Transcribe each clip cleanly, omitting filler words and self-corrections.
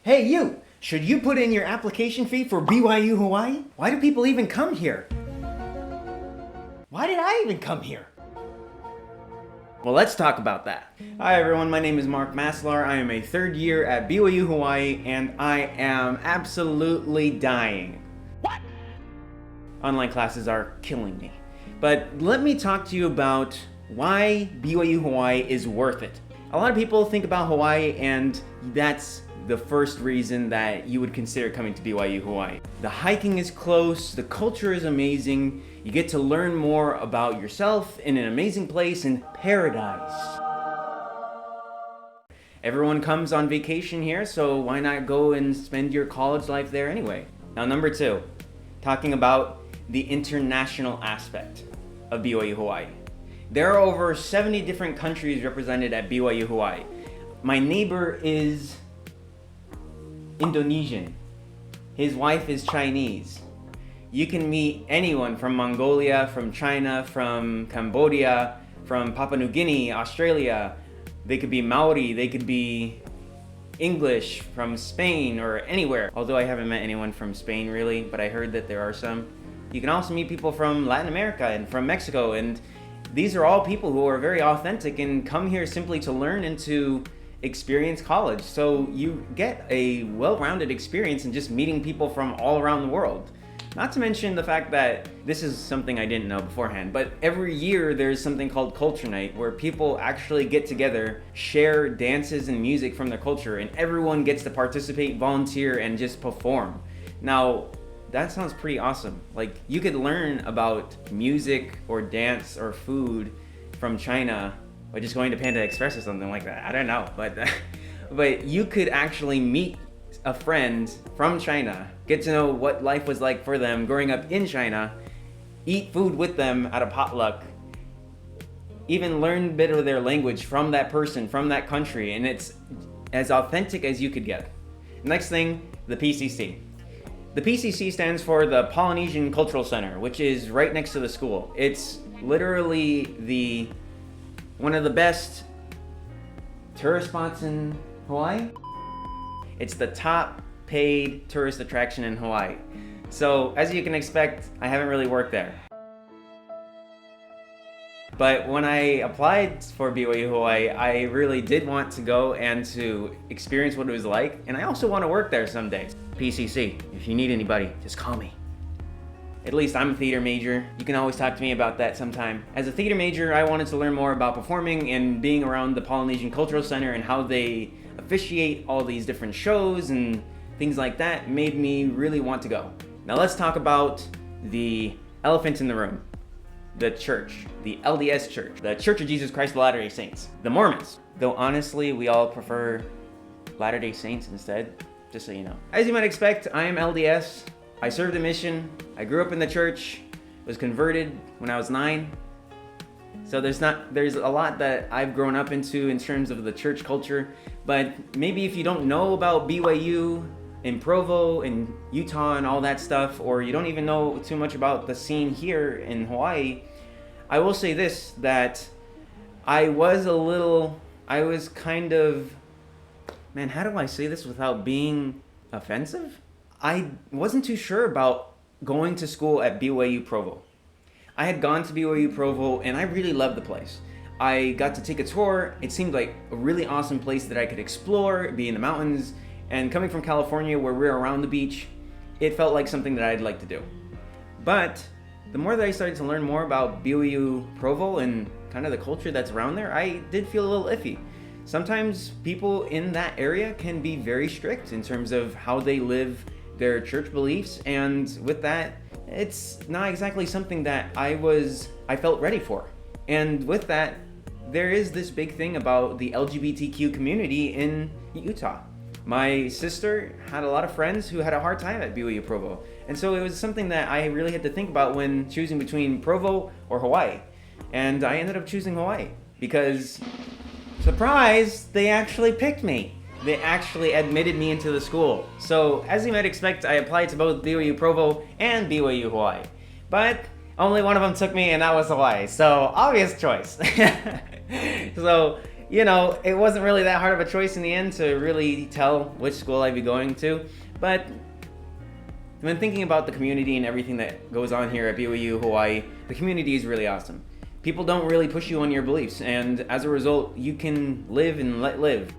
Hey you! Should you put in your application fee for BYU Hawaii? Why do people even come here? Why did I even come here? Well, let's talk about that. Hi everyone, my name is Mark Maslar. I am a third year at BYU Hawaii and I am absolutely dying. What? Online classes are killing me. But let me talk to you about why BYU Hawaii is worth it. A lot of people think about Hawaii and that's the first reason that you would consider coming to BYU Hawaii. The hiking is close, the culture is amazing, you get to learn more about yourself in an amazing place in paradise. Everyone comes on vacation here, so why not go and spend your college life there anyway? Now, number two, talking about the international aspect of BYU Hawaii. There are over 70 different countries represented at BYU Hawaii. My neighbor is Indonesian. His wife is Chinese. You can meet anyone from Mongolia, from China, from Cambodia, from Papua New Guinea, Australia. They could be Maori, they could be English, from Spain or anywhere. Although I haven't met anyone from Spain really, but I heard that there are some. You can also meet people from Latin America and from Mexico, and these are all people who are very authentic and come here simply to learn and to experience college. So you get a well-rounded experience in just meeting people from all around the world. Not to mention the fact that this is something I didn't know beforehand, but every year there's something called Culture Night where people actually get together, share dances and music from their culture, and everyone gets to participate, volunteer, and just perform. Now, that sounds pretty awesome. Like, you could learn about music or dance or food from China by just going to Panda Express or something like that. I don't know, but you could actually meet a friend from China, get to know what life was like for them growing up in China, eat food with them at a potluck, even learn a bit of their language from that person, from that country, and it's as authentic as you could get. Next thing, the PCC. The PCC stands for the Polynesian Cultural Center, which is right next to the school. It's literally one of the best tourist spots in Hawaii. It's the top paid tourist attraction in Hawaii. So as you can expect, I haven't really worked there. But when I applied for BYU Hawaii, I really did want to go and to experience what it was like. And I also want to work there someday. PCC, if you need anybody, just call me. At least I'm a theater major. You can always talk to me about that sometime. As a theater major, I wanted to learn more about performing and being around the Polynesian Cultural Center and how they officiate all these different shows and things like that made me really want to go. Now let's talk about the elephant in the room. The church, the LDS Church, the Church of Jesus Christ of Latter-day Saints, the Mormons. Though honestly, we all prefer Latter-day Saints instead, just so you know. As you might expect, I am LDS. I served a mission. I grew up in the church, was converted when I was 9. So there's a lot that I've grown up into in terms of the church culture, but maybe if you don't know about BYU in Provo and Utah and all that stuff, or you don't even know too much about the scene here in Hawaii, I will say this, that I was kind of, man, how do I say this without being offensive? I wasn't too sure about going to school at BYU Provo. I had gone to BYU Provo and I really loved the place. I got to take a tour. It seemed like a really awesome place that I could explore, be in the mountains, and coming from California where we're around the beach, it felt like something that I'd like to do. But the more that I started to learn more about BYU Provo and kind of the culture that's around there, I did feel a little iffy. Sometimes people in that area can be very strict in terms of how they live their church beliefs, and with that, it's not exactly something that I felt ready for. And with that, there is this big thing about the LGBTQ community in Utah. My sister had a lot of friends who had a hard time at BYU Provo, and so it was something that I really had to think about when choosing between Provo or Hawaii. And I ended up choosing Hawaii because, surprise, they actually picked me. They actually admitted me into the school. So, as you might expect, I applied to both BYU Provo and BYU Hawaii. But only one of them took me, and that was Hawaii. So, obvious choice. So, you know, it wasn't really that hard of a choice in the end to really tell which school I'd be going to. But when thinking about the community and everything that goes on here at BYU Hawaii, the community is really awesome. People don't really push you on your beliefs, and as a result, you can live and let live.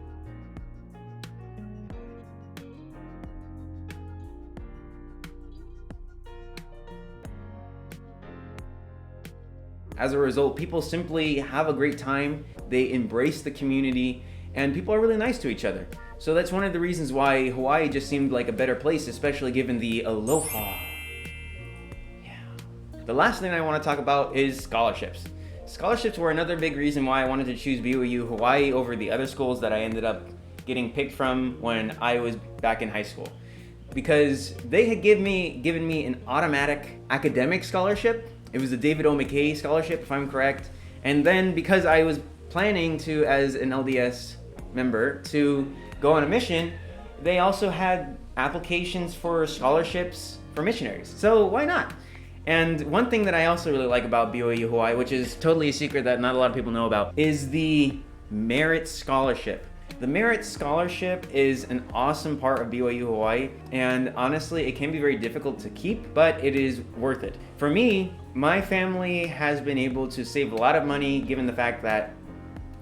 As a result, people simply have a great time, they embrace the community, and people are really nice to each other. So that's one of the reasons why Hawaii just seemed like a better place, especially given the aloha. Yeah. The last thing I want to talk about is scholarships. Scholarships were another big reason why I wanted to choose BYU Hawaii over the other schools that I ended up getting picked from when I was back in high school. Because they had given me an automatic academic scholarship. It was the David O. McKay scholarship, if I'm correct. And then because I was planning to, as an LDS member, to go on a mission, they also had applications for scholarships for missionaries. So why not? And one thing that I also really like about BYU Hawaii, which is totally a secret that not a lot of people know about, is the Merit Scholarship. The Merit Scholarship is an awesome part of BYU Hawaii, and honestly, it can be very difficult to keep, but it is worth it. For me, my family has been able to save a lot of money given the fact that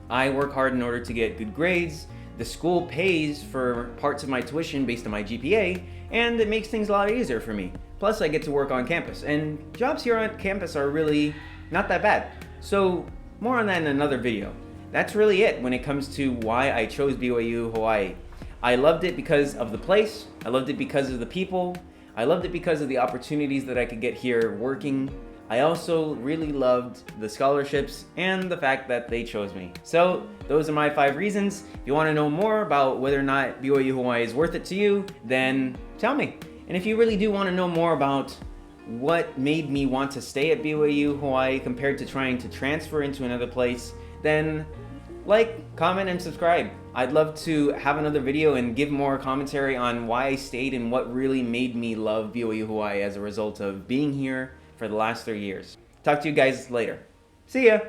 I work hard in order to get good grades. The school pays for parts of my tuition based on my GPA, and it makes things a lot easier for me. Plus, I get to work on campus, and jobs here on campus are really not that bad. So, more on that in another video. That's really it when it comes to why I chose BYU Hawaii. I loved it because of the place, I loved it because of the people, I loved it because of the opportunities that I could get here working. I also really loved the scholarships and the fact that they chose me. So those are my 5 reasons. If you want to know more about whether or not BYU Hawaii is worth it to you, then tell me. And if you really do want to know more about what made me want to stay at BYU Hawaii compared to trying to transfer into another place, then like, comment, and subscribe. I'd love to have another video and give more commentary on why I stayed and what really made me love BYU Hawaii as a result of being here for the last 3 years. Talk to you guys later. See ya!